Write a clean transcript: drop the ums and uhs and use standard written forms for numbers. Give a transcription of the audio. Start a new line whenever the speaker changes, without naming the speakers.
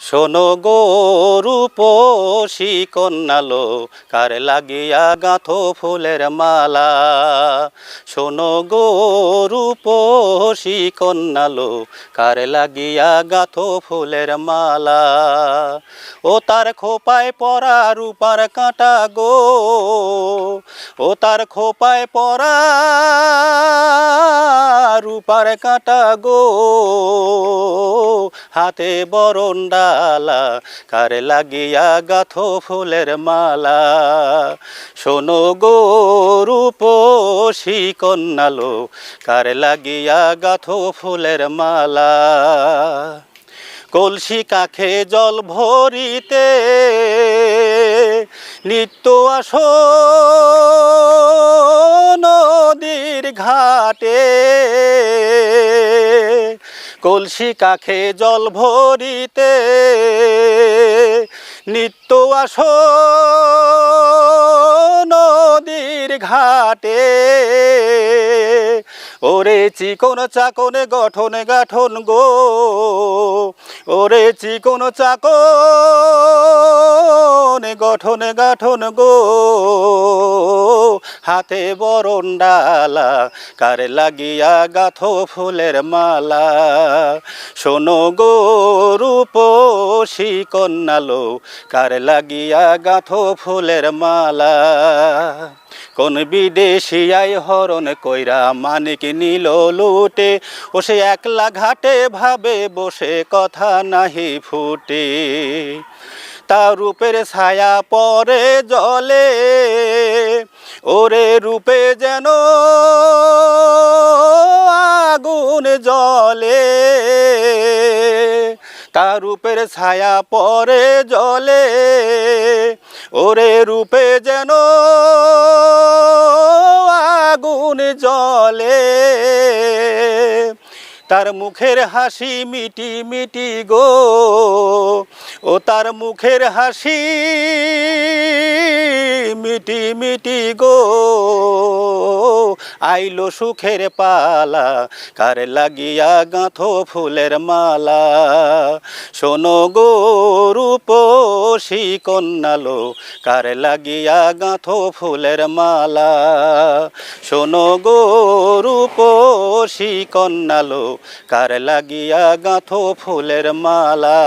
শোনো গো রূপসী কন্যালো, কার লাগিয়া গাঁথো ফুলের মালা। শোনো গো রূপসী কন্যালো, কার লাগিয়া গাঁথো ফুলের মালা। ও তার খোপায় পরা রূপার কাঁটা গো, ও তার খোপায় পরা রূপার কাঁটা গো, হাতে বরণ ডালা, কার লাগিয়া গাঁথো ফুলের মালা। শোনো গো রূপসী কন্যালো, কার লাগিয়া গাঁথো ফুলের মালা। কলসি কাখে জল ভরিতে নিত্য আসো নদীর ঘাটে। কলসি কাখে জল ভরিতে নিত্য আসো নদীর ঘাটে। ওরে চিকন চাকন গঠন গাঠন গো, ওরে চিকন চাকন গঠন গাঠন গো, হাতে বরণ ডালা, কার লাগিয়া গাঁথো ফুলের মালা। শোনো গো রূপসী কন্যালো, কার লাগিয়া গাঁথো ফুলের মালা। কোন বিদেশিয়াই হরণ কইরা মানিক নিল লুটে, ও সে একলা ঘাটে ভাবে বসে কথা নাহি ফুটে। তার রূপের ছায়া পরে জলে, ওরে রূপে যেন আগুন জ্বলে। তার রূপের ছায়া পরে জলে, ওরে রূপে যেন আগুন জ্বলে। তার মুখের হাসি মিটি মিটি গো, ও তার মুখের হাসি মিটি মিটি গো, আইলো সুখের পালা, কার লাগিয়া গাঁথো ফুলের মালা। শোনো গো রূপসী কন্যালো, কার লাগিয়া গাঁথো ফুলের মালা। শোনো গো রূপসী কন্যালো, কার লাগিয়া গাঁথো ফুলের মালা।